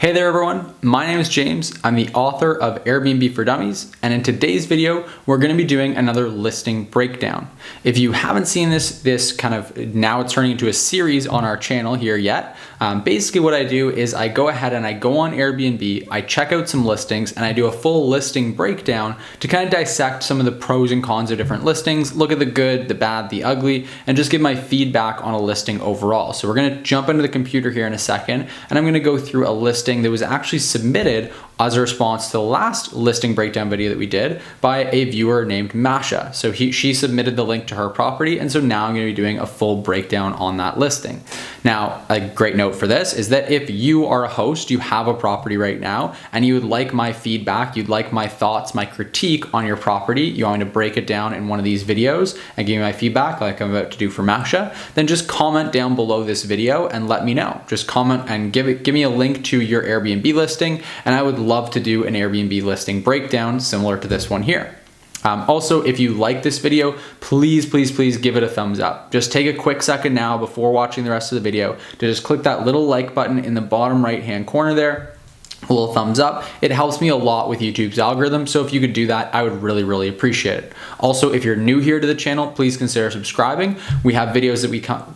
Hey there everyone, my name is James. I'm the author of Airbnb for Dummies, and in today's video, we're gonna be doing another listing breakdown. If you haven't seen this kind of, now it's turning into a series on our channel here yet, basically what I do is I go ahead and I go on Airbnb, I check out some listings, and I do a full listing breakdown to kind of dissect some of the pros and cons of different listings, look at the good, the bad, the ugly, and just give my feedback on a listing overall. So we're gonna jump into the computer here in a second, and I'm gonna go through a listing that was actually submitted as a response to the last listing breakdown video that we did by a viewer named Masha. So she submitted the link to her property, and so now I'm going to be doing a full breakdown on that listing. Now, a great note for this is that if you are a host, you have a property right now, and you would like my feedback, you'd like my thoughts, my critique on your property, you want me to break it down in one of these videos and give you my feedback like I'm about to do for Masha, then just comment down below this video and let me know. Just comment and give me a link to your Airbnb listing, and I would love to do an Airbnb listing breakdown similar to this one here. Also, if you like this video, please give it a thumbs up. Just take a quick second now before watching the rest of the video to just click that little like button in the bottom right hand corner there. A little thumbs up. It helps me a lot with YouTube's algorithm, so if you could do that, I would really appreciate it. Also, if you're new here to the channel, please consider subscribing. We have videos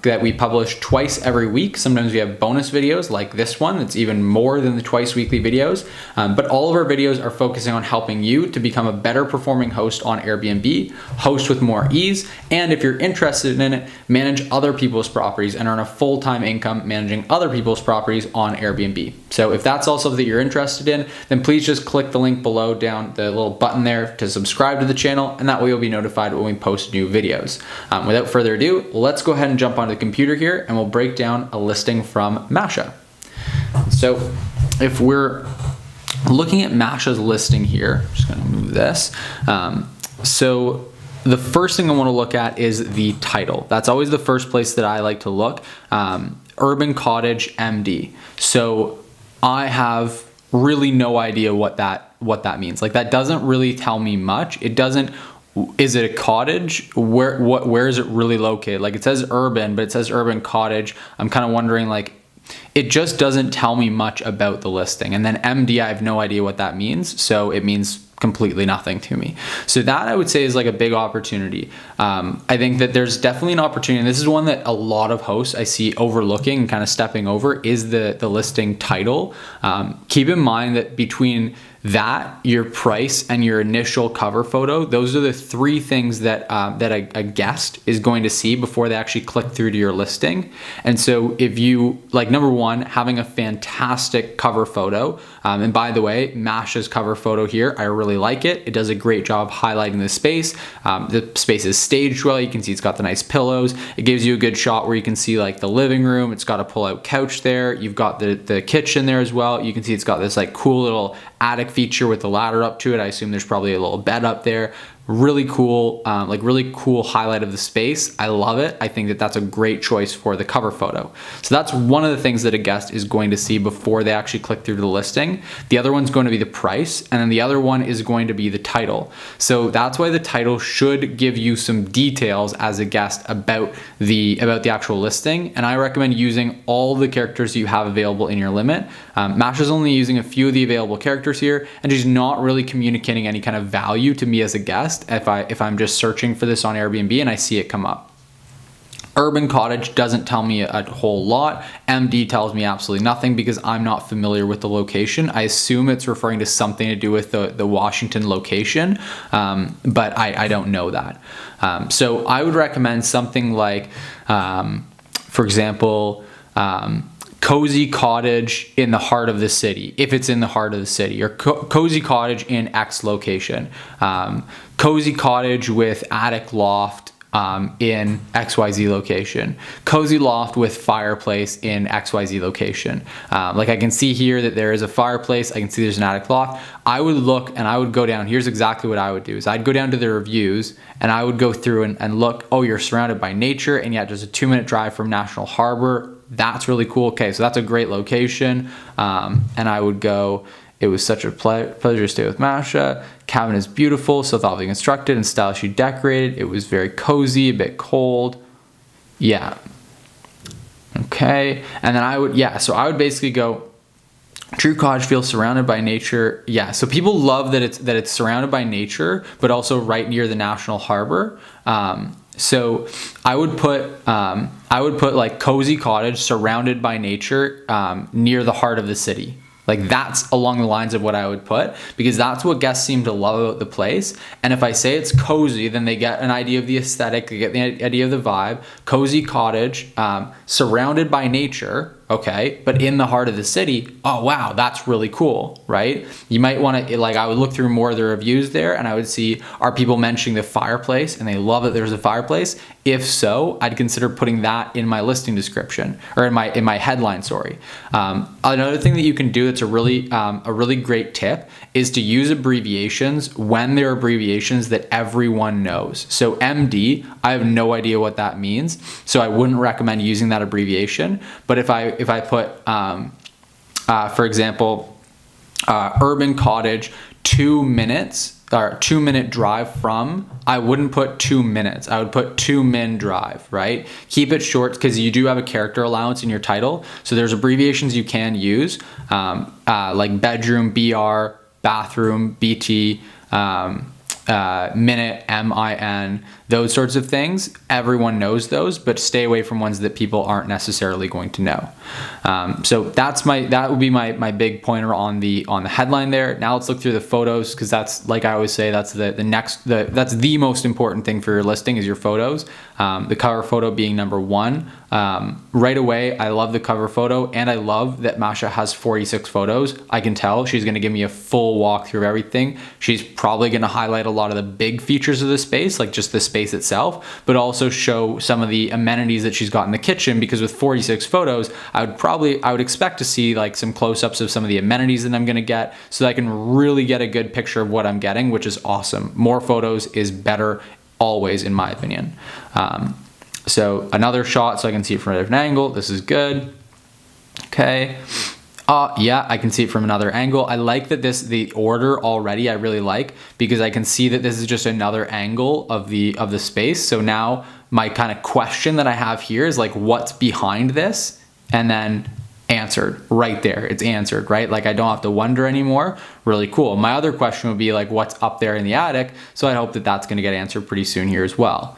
that we publish twice every week. Sometimes we have bonus videos like this one that's even more than the twice weekly videos, but all of our videos are focusing on helping you to become a better performing host on Airbnb, host with more ease, and if you're interested in it, manage other people's properties and earn a full-time income managing other people's properties on Airbnb. So if that's also something that you're interested in, then please just click the link below down the little button there to subscribe to the channel, and that way you'll be notified when we post new videos. Without further ado, let's go ahead and jump onto the computer here and we'll break down a listing from Masha. So if we're looking at Masha's listing here, I'm just gonna move this. So the first thing I wanna look at is the title. That's always the first place that I like to look. Urban Cottage MD. So I have really no idea what that means. Like, that doesn't really tell me much. It doesn't. Is it a cottage? Where is it really located? Like, it says urban, but it says urban cottage. I'm kind of wondering, like, it just doesn't tell me much about the listing. And then MD, I have no idea what that means. So it means completely nothing to me. So that, I would say, is like a big opportunity. I think that there's definitely an opportunity, and this is one that a lot of hosts I see overlooking and kind of stepping over, is the listing title. Keep in mind that between that, your price, and your initial cover photo, those are the three things that a guest is going to see before they actually click through to your listing. And so if you, like, number one, having a fantastic cover photo, and by the way, Masha's cover photo here, I really like it. It does a great job highlighting the space. The space is staged well. You can see it's got the nice pillows. It gives you a good shot where you can see like the living room. It's got a pull-out couch there. You've got the kitchen there as well. You can see it's got this like cool little attic feature with the ladder up to it. I assume there's probably a little bed up there. Really cool, like really cool highlight of the space. I love it. I think that that's a great choice for the cover photo. So that's one of the things that a guest is going to see before they actually click through to the listing. The other one's going to be the price, and then the other one is going to be the title. So that's why the title should give you some details as a guest about the actual listing. And I recommend using all the characters you have available in your limit. Masha's only using a few of the available characters here, and she's not really communicating any kind of value to me as a guest if I'm just searching for this on Airbnb and I see it come up. Urban Cottage doesn't tell me a whole lot. MD tells me absolutely nothing because I'm not familiar with the location. I assume it's referring to something to do with the Washington location, but I don't know that. So I would recommend something like, for example, Cozy Cottage in the heart of the city, if it's in the heart of the city, or Cozy Cottage in X location. Cozy Cottage with attic loft in XYZ location. Cozy loft with fireplace in XYZ location. Like, I can see here that there is a fireplace. I can see there's an attic loft. I would look and I would go down. Here's exactly what I would do is I'd go down to the reviews and I would go through and look, oh, you're surrounded by nature and yet just a 2-minute drive from National Harbor. That's really cool. Okay, so that's a great location. And I would go, it was such a pleasure to stay with Masha. Cabin is beautiful, so thoughtfully constructed and stylishly decorated. It was very cozy, a bit cold. Yeah. Okay, and then I would basically go, True cottage feels surrounded by nature. Yeah, so people love that it's surrounded by nature, but also right near the National Harbor. So I would put like cozy cottage surrounded by nature, near the heart of the city. Like that's along the lines of what I would put, because that's what guests seem to love about the place. And if I say it's cozy, then they get an idea of the aesthetic, they get the idea of the vibe. Cozy cottage, surrounded by nature, okay, but in the heart of the city. Oh wow, that's really cool, right? You might want to, like, I would look through more of the reviews there, and I would see, are people mentioning the fireplace, and they love that there's a fireplace? If so, I'd consider putting that in my listing description, or in my headline, sorry. Another thing that you can do that's a really great tip is to use abbreviations when they're abbreviations that everyone knows. So MD, I have no idea what that means, so I wouldn't recommend using that abbreviation. But if I put, for example, urban cottage, 2 minutes, or 2-minute drive from, I wouldn't put 2 minutes. I would put 2-min drive, right? Keep it short, because you do have a character allowance in your title. So there's abbreviations you can use, like bedroom, BR, bathroom, BT, minute, MIN, those sorts of things. Everyone knows those, but stay away from ones that people aren't necessarily going to know. So that would be my big pointer on the headline there. Now let's look through the photos, because that's, like I always say, that's that's the most important thing for your listing is your photos. The cover photo being number one. Right away, I love the cover photo, and I love that Masha has 46 photos. I can tell she's going to give me a full walkthrough of everything. She's probably going to highlight a lot of the big features of the space, like just the space itself, but also show some of the amenities that she's got in the kitchen, because with 46 photos, I would expect to see like some close-ups of some of the amenities that I'm going to get, so that I can really get a good picture of what I'm getting, which is awesome. More photos is better always, in my opinion. So another shot, so I can see it from a different angle. This is good. Okay. Yeah, I can see it from another angle. I like that the order already, I really like, because I can see that this is just another angle of the space. So now my kind of question that I have here is like, what's behind this? And then answered right there. It's answered, right? Like I don't have to wonder anymore. Really cool. My other question would be like, what's up there in the attic? So I hope that that's going to get answered pretty soon here as well.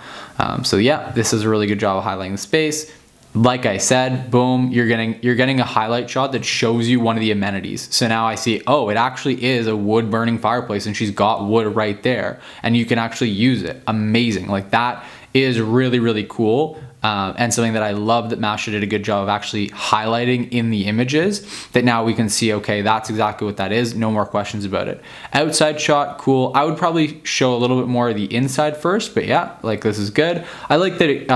So yeah, this is a really good job of highlighting the space. Like I said, boom, you're getting a highlight shot that shows you one of the amenities. So now I see, oh, it actually is a wood burning fireplace, and she's got wood right there, and you can actually use it. Amazing. Like that is really, really cool. And something that I love that Masha did a good job of actually highlighting in the images, that now we can see, okay, that's exactly what that is. No more questions about it. Outside shot, cool. I would probably show a little bit more of the inside first, but yeah, like this is good. I like that it,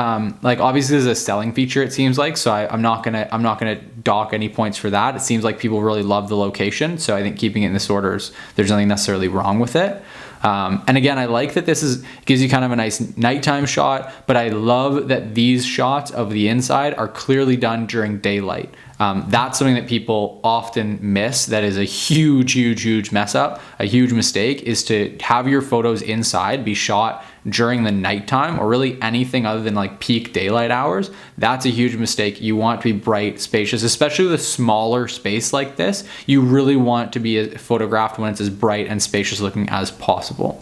like obviously this is a selling feature, it seems like, so I'm not gonna dock any points for that. It seems like people really love the location, so I think keeping it in this order, there's nothing necessarily wrong with it. And again, I like that this gives you kind of a nice nighttime shot, but I love that these shots of the inside are clearly done during daylight. That's something that people often miss. That is a huge mess up. A huge mistake is to have your photos inside be shot during the nighttime, or really anything other than like peak daylight hours. That's a huge mistake. You want to be bright, spacious, especially with a smaller space like this. You really want to be photographed when it's as bright and spacious looking as possible.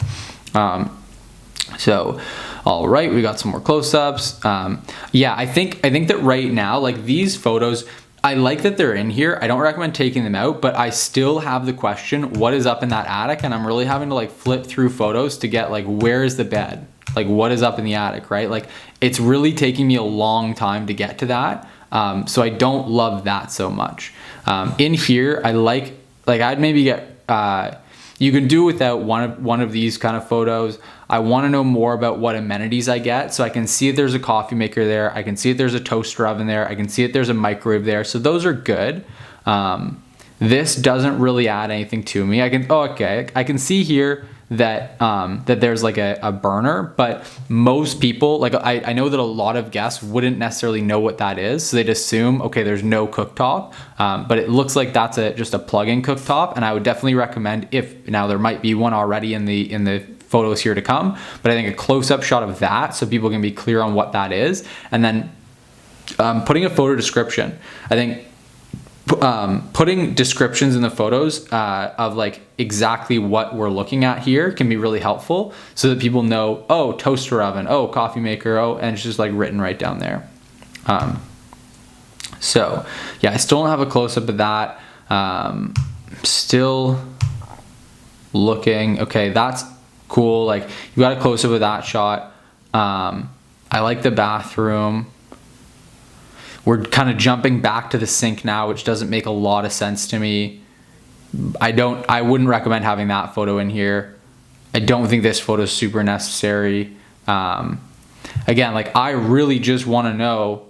So, all right, we got some more close-ups. Yeah, I think that right now, like these photos, I like that they're in here. I don't recommend taking them out, but I still have the question, what is up in that attic? And I'm really having to like flip through photos to get like, where is the bed? Like what is up in the attic, right? Like it's really taking me a long time to get to that. So I don't love that so much. In here, I like I'd maybe get, you can do without one of these kind of photos. I want to know more about what amenities I get. So I can see if there's a coffee maker there. I can see if there's a toaster oven there. I can see if there's a microwave there. So those are good. This doesn't really add anything to me. I can see here that that there's like a burner, but most people, like I know that a lot of guests wouldn't necessarily know what that is. So they'd assume, okay, there's no cooktop, but it looks like that's just a plug-in cooktop. And I would definitely recommend, if now there might be one already in the photos here to come, but I think a close-up shot of that so people can be clear on what that is. And then putting a photo description. I think putting descriptions in the photos of like exactly what we're looking at here can be really helpful so that people know, oh, toaster oven, oh, coffee maker, oh, and it's just like written right down there. So yeah, I still don't have a close-up of that. Still looking, okay, that's cool. Like you got a close-up of that shot. I like the bathroom. We're kind of jumping back to the sink now, which doesn't make a lot of sense to me. I wouldn't recommend having that photo in here. I don't think this photo is super necessary. Again, like I really just want to know,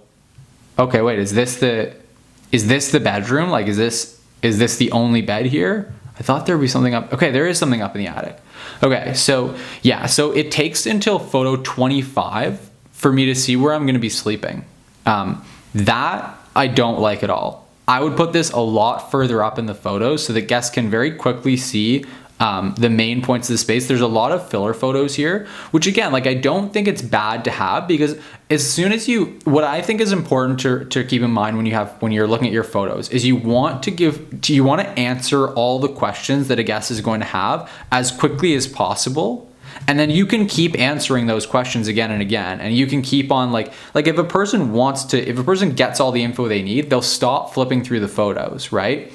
okay, wait, is this the bedroom? Like, is this the only bed here? I thought there'd be something up. Okay, there is something up in the attic. Okay, so yeah, so it takes until photo 25 for me to see where I'm going to be sleeping. That I don't like at all. I would put this a lot further up in the photos so that guests can very quickly see the main points of the space. There's a lot of filler photos here, which again, like I don't think it's bad to have, because as soon as what I think is important to keep in mind when you're looking at your photos is you want to answer all the questions that a guest is going to have as quickly as possible. And then you can keep answering those questions again and again. And you can keep on like if a person gets all the info they need, they'll stop flipping through the photos, right?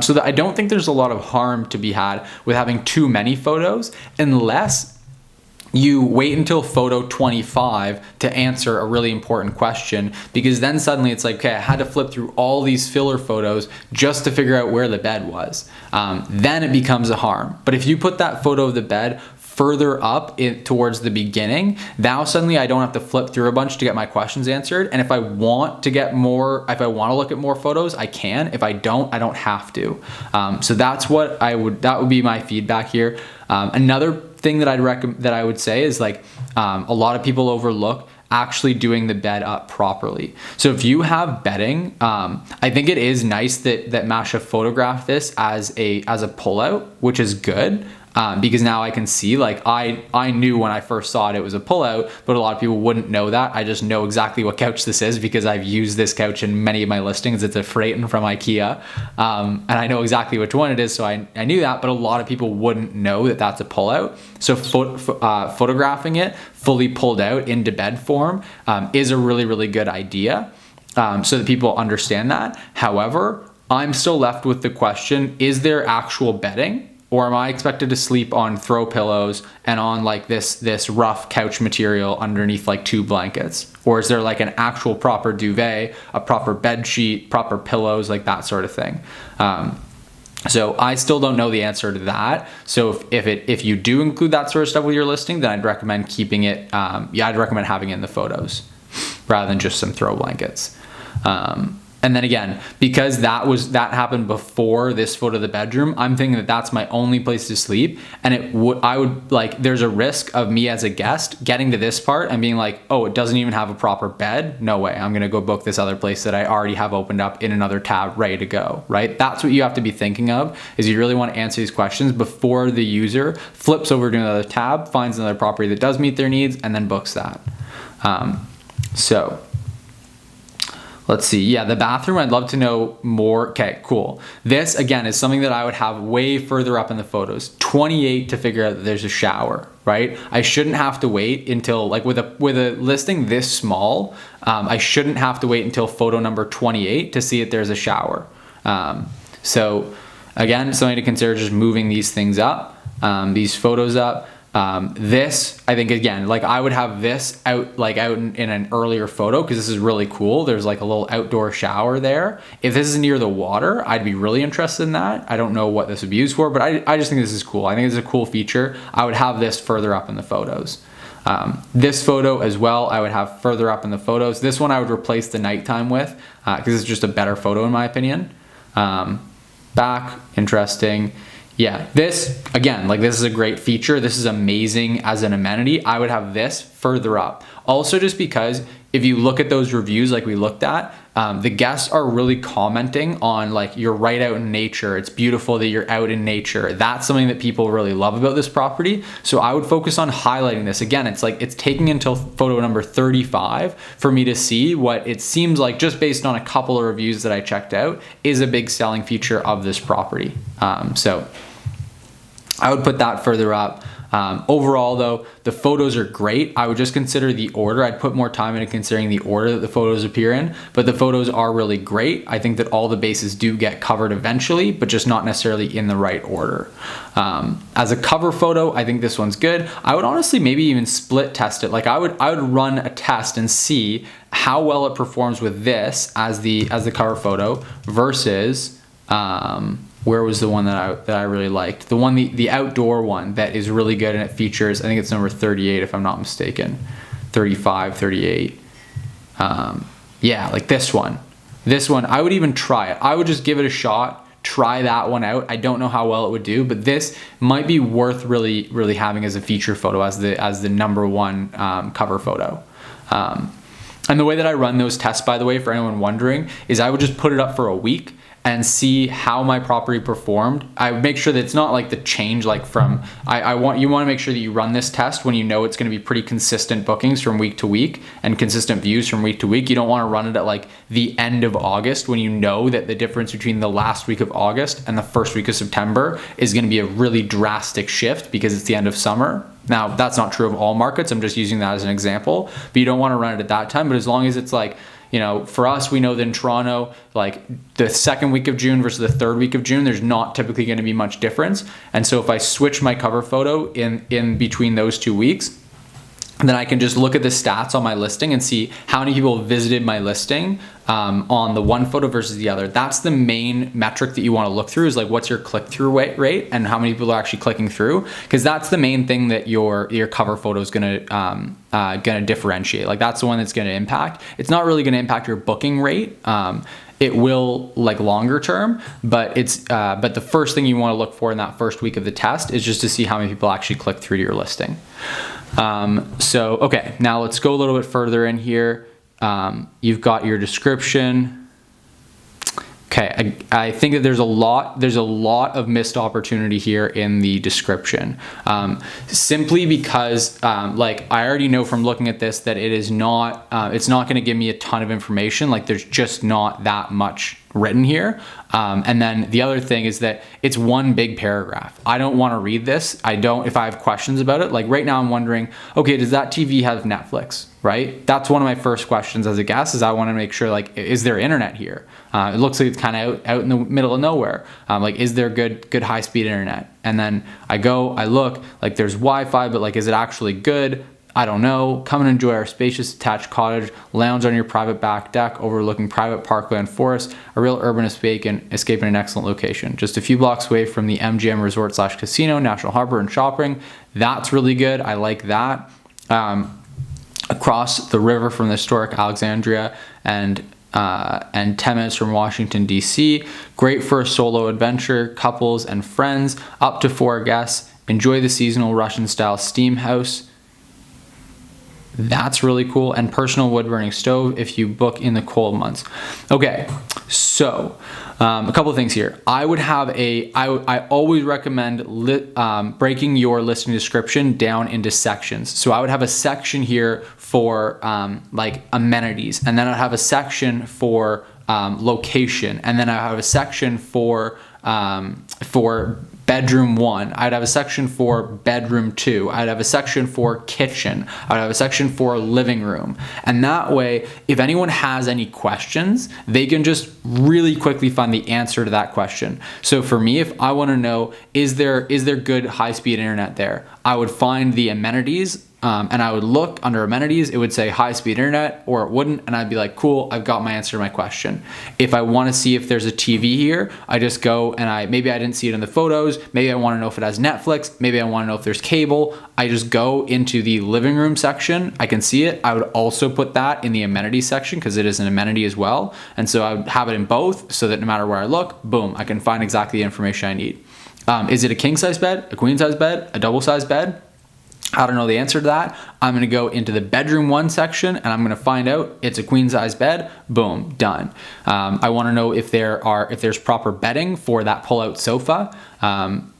So that I don't think there's a lot of harm to be had with having too many photos, unless you wait until photo 25 to answer a really important question, because then suddenly it's like, okay, I had to flip through all these filler photos just to figure out where the bed was. Then it becomes a harm. But if you put that photo of the bed further up towards the beginning, now suddenly I don't have to flip through a bunch to get my questions answered. And if I want to look at more photos, I can. If I don't have to. So that would be my feedback here. Another thing that I would say is like a lot of people overlook actually doing the bed up properly. So if you have bedding, I think it is nice that Masha photographed this as a pullout, which is good. Because now I can see, like I knew when I first saw it was a pullout, but a lot of people wouldn't know that. I just know exactly what couch this is because I've used this couch in many of my listings. It's a Freyton from IKEA, and I know exactly which one it is, so I knew that, but a lot of people wouldn't know that that's a pullout. So photographing it fully pulled out into bed form is a really, really good idea, so that people understand that. However, I'm still left with the question, is there actual bedding? Or am I expected to sleep on throw pillows and on like this rough couch material underneath like 2 blankets? Or is there like an actual proper duvet, a proper bed sheet, proper pillows, like that sort of thing? So I still don't know the answer to that. So if you do include that sort of stuff with your listing, then I'd recommend keeping it. I'd recommend having it in the photos rather than just some throw blankets. And then again, because that happened before this photo of the bedroom, I'm thinking that that's my only place to sleep. And there's a risk of me as a guest getting to this part and being like, oh, it doesn't even have a proper bed. No way. I'm going to go book this other place that I already have opened up in another tab ready to go, right? That's what you have to be thinking of, is you really want to answer these questions before the user flips over to another tab, finds another property that does meet their needs, and then books that. So let's see. Yeah, the bathroom, I'd love to know more. Okay, cool. This, again, is something that I would have way further up in the photos. 28 to figure out that there's a shower, right? I shouldn't have to wait until, like with a listing this small, I shouldn't have to wait until photo number 28 to see if there's a shower. So again, something to consider, just moving these things up, these photos up. This, I think, again, like I would have this out in an earlier photo because this is really cool. There's like a little outdoor shower there. If this is near the water, I'd be really interested in that. I don't know what this would be used for, but I just think this is cool. I think it's a cool feature. I would have this further up in the photos. This photo as well, I would have further up in the photos. This one I would replace the nighttime with because it's just a better photo in my opinion. Back, interesting. Yeah, this, again, like this is a great feature. This is amazing as an amenity. I would have this further up. Also, just because if you look at those reviews like we looked at, the guests are really commenting on like, you're right out in nature. It's beautiful that you're out in nature. That's something that people really love about this property. So I would focus on highlighting this. Again, it's like, it's taking until photo number 35 for me to see what it seems like, just based on a couple of reviews that I checked out, is a big selling feature of this property. So I would put that further up. Overall though, the photos are great. I would just consider the order. I'd put more time into considering the order that the photos appear in, but the photos are really great. I think that all the bases do get covered eventually, but just not necessarily in the right order. As a cover photo, I think this one's good. I would honestly maybe even split test it. Like I would run a test and see how well it performs with this as the cover photo versus, where was the one that I really liked? The one, the outdoor one that is really good, and it features, I think it's number 38 if I'm not mistaken, 35, 38. Yeah, like this one. This one, I would even try it. I would just give it a shot, try that one out. I don't know how well it would do, but this might be worth really, really having as a feature photo, as the number one cover photo. And the way that I run those tests, by the way, for anyone wondering, is I would just put it up for a week and see how my property performed. I make sure that it's not like the change, like from, you want to make sure that you run this test when you know it's going to be pretty consistent bookings from week to week and consistent views from week to week. You don't want to run it at like the end of August when you know that the difference between the last week of August and the first week of September is going to be a really drastic shift because it's the end of summer. Now, that's not true of all markets. I'm just using that as an example, but you don't want to run it at that time. But as long as it's like, you know, for us, we know that in Toronto, like the second week of June versus the third week of June, there's not typically going to be much difference. And so if I switch my cover photo in between those 2 weeks, then I can just look at the stats on my listing and see how many people visited my listing on the one photo versus the other. That's the main metric that you want to look through, is like, what's your click-through rate and how many people are actually clicking through, because that's the main thing that your cover photo is gonna differentiate. Like that's the one that's gonna impact. It's not really gonna impact your booking rate. It will, like, longer term, but but the first thing you want to look for in that first week of the test is just to see how many people actually click through to your listing. So, okay, now let's go a little bit further in here. You've got your description. Okay, I think that there's a lot of missed opportunity here in the description, simply because like I already know from looking at this that it's not going to give me a ton of information. Like there's just not that much written here. And then the other thing is that it's one big paragraph. I don't want to read this. If I have questions about it, like right now I'm wondering, okay, does that TV have Netflix, right? That's one of my first questions as a guest, is I want to make sure, like, is there internet here? It looks like it's kind of out in the middle of nowhere. Like, is there good high-speed internet? And then I look, like there's Wi-Fi, but like, is it actually good? I don't know. Come and enjoy our spacious detached cottage, lounge on your private back deck overlooking private parkland forest, a real urban escape in an excellent location. Just a few blocks away from the MGM Resort / Casino, National Harbor, and shopping. That's really good. I like that. Across the river from the historic Alexandria and 10 minutes from Washington, D.C. Great for a solo adventure, couples and friends, up to 4 guests. Enjoy the seasonal Russian-style steam house. That's really cool. And personal wood-burning stove if you book in the cold months. Okay, so a couple of things here. I would have I always recommend breaking your listing description down into sections. So I would have a section here for like amenities, and then I'd have a section for location, and then I have a section for bedroom 1. I'd have a section for bedroom 2. I'd have a section for kitchen. I'd have a section for living room. And that way, if anyone has any questions, they can just really quickly find the answer to that question. So for me, if I want to know, is there good high-speed internet there? I would find the amenities, and I would look under amenities. It would say high-speed internet, or it wouldn't, and I'd be like, cool, I've got my answer to my question. If I want to see if there's a TV here, I just go and maybe I didn't see it in the photos, maybe I want to know if it has Netflix, maybe I want to know if there's cable. I just go into the living room section. I can see it. I would also put that in the amenities section because it is an amenity as well. And so I would have it in both so that no matter where I look, boom, I can find exactly the information I need. Is it a king size bed, a queen size bed, a double size bed? I don't know the answer to that. I'm gonna go into the bedroom 1 section and I'm gonna find out it's a queen size bed. Boom, done. I wanna know if there's proper bedding for that pull-out sofa.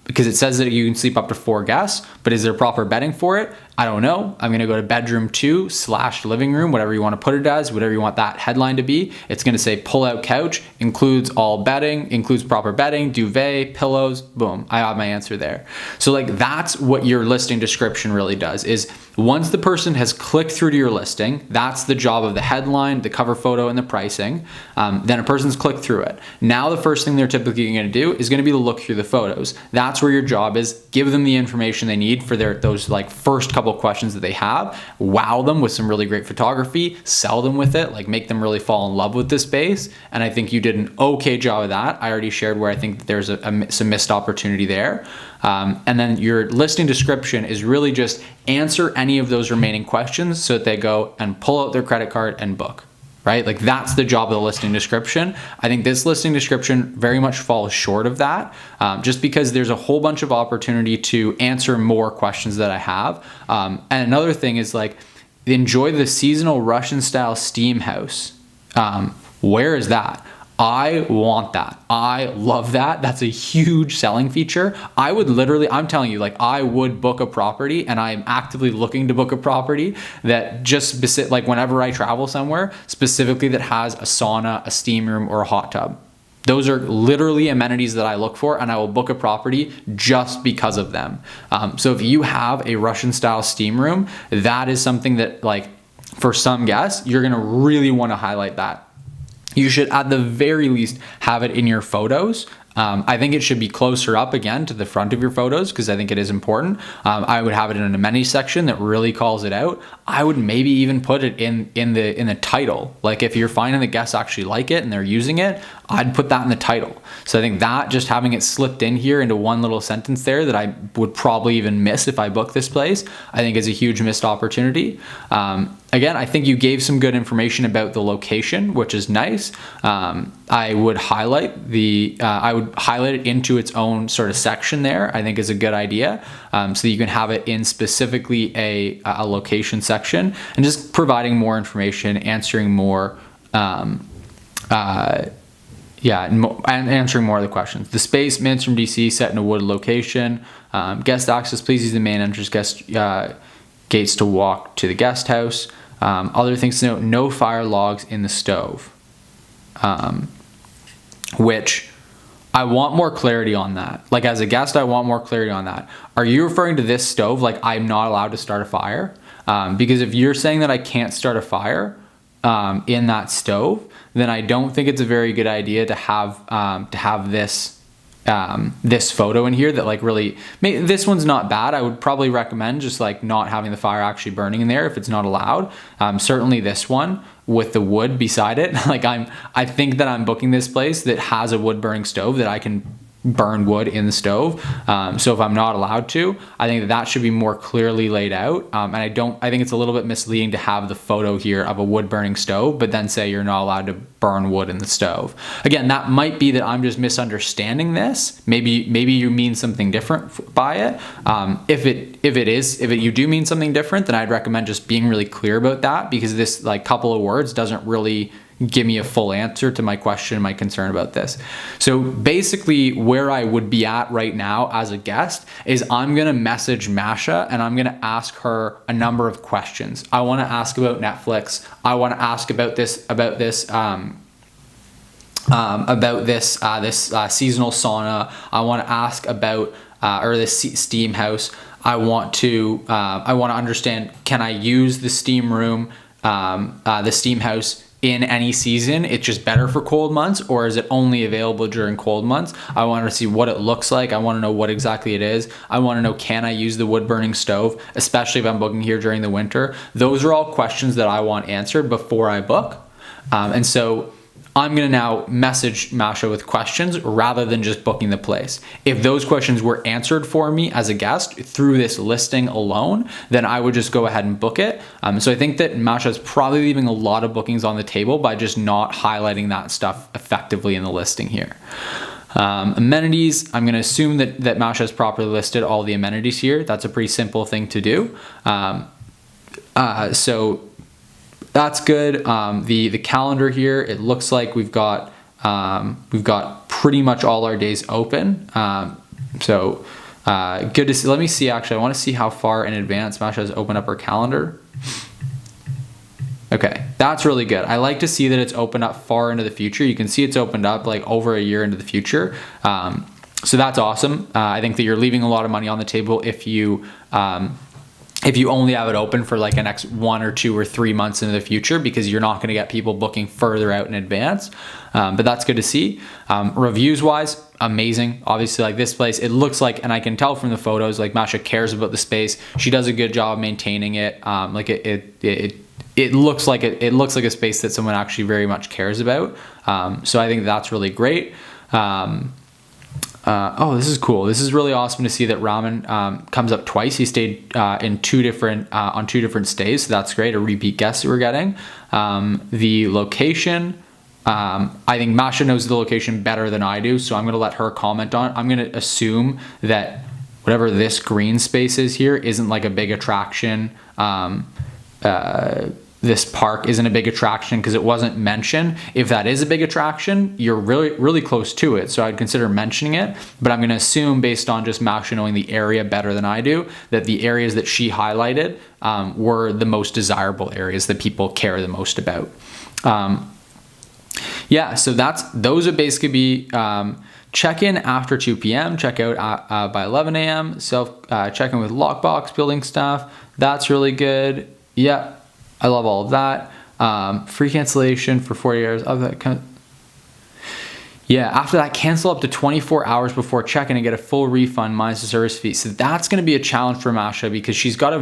Because it says that you can sleep up to 4 guests, but is there proper bedding for it? I don't know. I'm gonna go to bedroom 2/living room, whatever you wanna put it as, whatever you want that headline to be. It's gonna say pull-out couch, includes all bedding, includes proper bedding, duvet, pillows, boom, I have my answer there. So like that's what your listing description really does, is once the person has clicked through to your listing, that's the job of the headline, the cover photo, and the pricing. Then a person's clicked through it. Now the first thing they're typically gonna do is gonna be to look through the photos. That's where your job is. Give them the information they need for those like first couple questions that they have. Wow them with some really great photography. Sell them with it. Like make them really fall in love with the space. And I think you did an okay job of that. I already shared where I think that there's some missed opportunity there. And then your listing description is really just answer any of those remaining questions so that they go and pull out their credit card and book. Right? Like that's the job of the listing description. I think this listing description very much falls short of that, just because there's a whole bunch of opportunity to answer more questions that I have. And another thing is like, enjoy the seasonal Russian style steam house. Where is that? I want that. I love that. That's a huge selling feature. I would literally, I'm telling you, like I would book a property, and I'm actively looking to book a property that just like whenever I travel somewhere, specifically that has a sauna, a steam room, or a hot tub. Those are literally amenities that I look for, and I will book a property just because of them. So if you have a Russian style steam room, that is something that like for some guests, you're gonna really wanna highlight that. You should at the very least have it in your photos. I think it should be closer up again to the front of your photos because I think it is important. I would have it in an amenities section that really calls it out. I would maybe even put it in the title. Like if you're finding the guests actually like it and they're using it, I'd put that in the title. So I think that just having it slipped in here into one little sentence there that I would probably even miss if I book this place, I think is a huge missed opportunity. Again, I think you gave some good information about the location, which is nice. I would highlight it into its own sort of section there. I think is a good idea. So that you can have it in specifically a location section, and just providing more information, answering more, and answering more of the questions. The space, minutes from DC, set in a wood location. Guest access, please use the main entrance guest gates to walk to the guest house. Other things to note, no fire logs in the stove, which I want more clarity on that. Like as a guest, I want more clarity on that. Are you referring to this stove like I'm not allowed to start a fire? Because if you're saying that I can't start a fire in that stove, then I don't think it's a very good idea to have this photo in here that like really, this one's not bad. I would probably recommend just like not having the fire actually burning in there if it's not allowed. Certainly this one with the wood beside it. Like I think that I'm booking this place that has a wood burning stove that I can burn wood in the stove. So if I'm not allowed to, I think that should be more clearly laid out. And I think it's a little bit misleading to have the photo here of a wood burning stove, but then say you're not allowed to burn wood in the stove. Again, that might be that I'm just misunderstanding this. Maybe you mean something different by it. If you do mean something different, then I'd recommend just being really clear about that, because this like couple of words doesn't really give me a full answer to my question, my concern about this. So basically where I would be at right now as a guest is I'm going to message Masha and I'm going to ask her a number of questions. I want to ask about Netflix. I want to ask about this seasonal sauna. I want to ask about or this steam house. I want to understand, can I use the steam room, the steam house in any season? It's just better for cold months, or is it only available during cold months? I want to see what it looks like. I want to know what exactly it is. I want to know, can I use the wood burning stove, especially if I'm booking here during the winter? Those are all questions that I want answered before I book. And so I'm going to now message Masha with questions rather than just booking the place. If those questions were answered for me as a guest through this listing alone, then I would just go ahead and book it. So I think that Masha is probably leaving a lot of bookings on the table by just not highlighting that stuff effectively in the listing here. Amenities, I'm going to assume that Masha has properly listed all the amenities here. That's a pretty simple thing to do. So that's good. The calendar here, it looks like we've got pretty much all our days open. So good to see. Let me see, actually, I want to see how far in advance Masha has opened up her calendar. Okay, that's really good. I like to see that it's opened up far into the future. You can see it's opened up like over a year into the future. So that's awesome. I think that you're leaving a lot of money on the table if you only have it open for like the next 1 or 2 or 3 months into the future, because you're not going to get people booking further out in advance. But that's good to see. Reviews wise, amazing. Obviously, like this place, it looks like, and I can tell from the photos, like Masha cares about the space. She does a good job maintaining it. Like it looks like a space that someone actually very much cares about. So I think that's really great. Oh, this is cool. This is really awesome to see that Raman comes up twice. He stayed in two different stays, so that's great. A repeat guest that we're getting. The location, I think Masha knows the location better than I do, so I'm going to let her comment on it. I'm going to assume that whatever this green space is here isn't like a big attraction. This park isn't a big attraction because it wasn't mentioned. If that is a big attraction, you're really close to it, so I'd consider mentioning it. But I'm going to assume, based on just Masha knowing the area better than I do, that the areas that she highlighted were the most desirable areas that people care the most about. Yeah, so those would basically be check in after 2 p.m., check out by 11 a.m., check in with lockbox building staff. That's really good. Yeah, I love all of that. Free cancellation for 40 hours of that. Yeah, after that, cancel up to 24 hours before check-in and get a full refund minus the service fee. So that's going to be a challenge for Masha, because she's got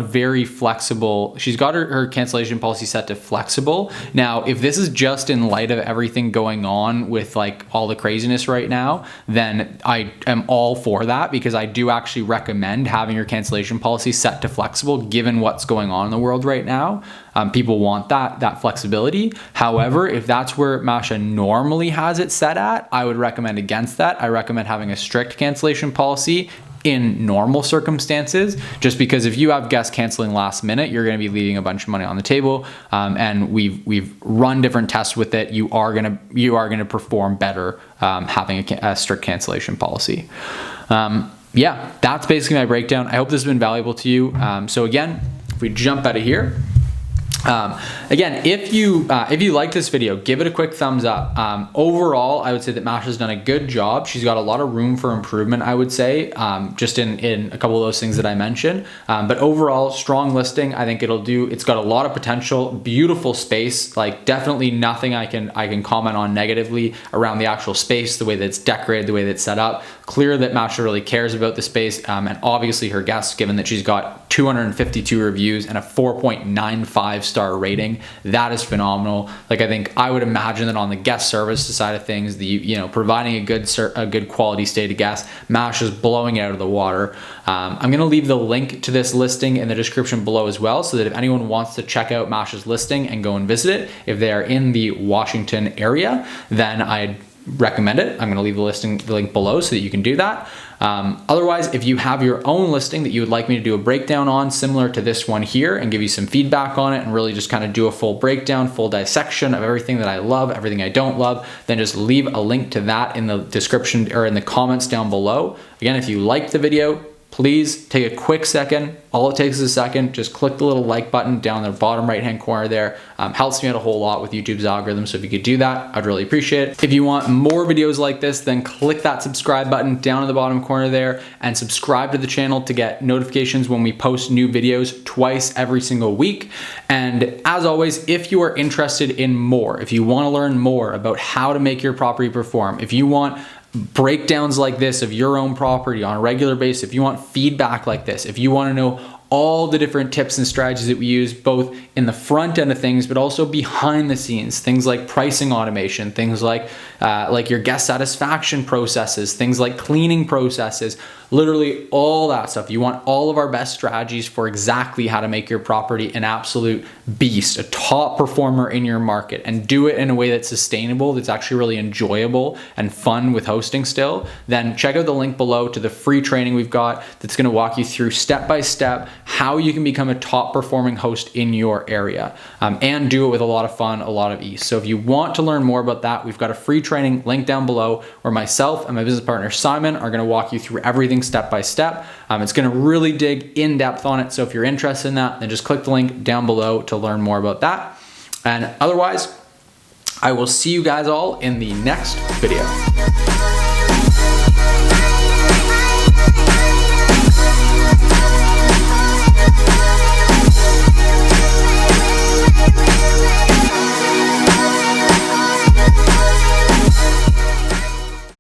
she's got her cancellation policy set to flexible. Now, if this is just in light of everything going on with like all the craziness right now, then I am all for that, because I do actually recommend having your cancellation policy set to flexible given what's going on in the world right now. People want that flexibility. However, if that's where Masha normally has it set at, I would recommend against that. I recommend having a strict cancellation policy in normal circumstances, just because if you have guests canceling last minute, you're going to be leaving a bunch of money on the table. And we've run different tests with it. You are going to perform better having a strict cancellation policy. Yeah, that's basically my breakdown. I hope this has been valuable to you. So again, if we jump out of here, again, if you like this video, give it a quick thumbs up. Overall, I would say that Masha's done a good job. She's got a lot of room for improvement, I would say, just in a couple of those things that I mentioned. But overall, strong listing. I think it's got a lot of potential, beautiful space, like definitely nothing I can comment on negatively around the actual space, the way that it's decorated, the way that it's set up. Clear that Masha really cares about the space, and obviously her guests, given that she's got 252 reviews and a 4.95 star rating. That is phenomenal. Like, I think I would imagine that on the guest service side of things, providing a good quality stay to guests, Masha's blowing it out of the water. I'm going to leave the link to this listing in the description below as well, so that if anyone wants to check out Masha's listing and go and visit it, if they are in the Washington area, then I'd recommend it. I'm going to leave the link below so that you can do that. Otherwise, if you have your own listing that you would like me to do a breakdown on, similar to this one here, and give you some feedback on it, and really just kind of do a full breakdown, full dissection of everything that I love, everything I don't love, then just leave a link to that in the description or in the comments down below. Again, if you liked the video, please take a quick second. All it takes is a second. Just click the little like button down the bottom right-hand corner there. Helps me out a whole lot with YouTube's algorithm. So if you could do that, I'd really appreciate it. If you want more videos like this, then click that subscribe button down in the bottom corner there and subscribe to the channel to get notifications when we post new videos twice every single week. And as always, if you are interested in more, if you want to learn more about how to make your property perform, if you want breakdowns like this of your own property on a regular basis, if you want feedback like this, if you want to know all the different tips and strategies that we use both in the front end of things, but also behind the scenes, things like pricing automation, things like your guest satisfaction processes, things like cleaning processes, literally all that stuff. You want all of our best strategies for exactly how to make your property an absolute beast, a top performer in your market, and do it in a way that's sustainable, that's actually really enjoyable and fun with hosting still, then check out the link below to the free training we've got that's going to walk you through step by step how you can become a top performing host in your area, and do it with a lot of fun, a lot of ease. So if you want to learn more about that, we've got a free training link down below where myself and my business partner Simon are going to walk you through everything step by step. It's going to really dig in depth on it. So if you're interested in that, then just click the link down below to learn more about that. And otherwise, I will see you guys all in the next video.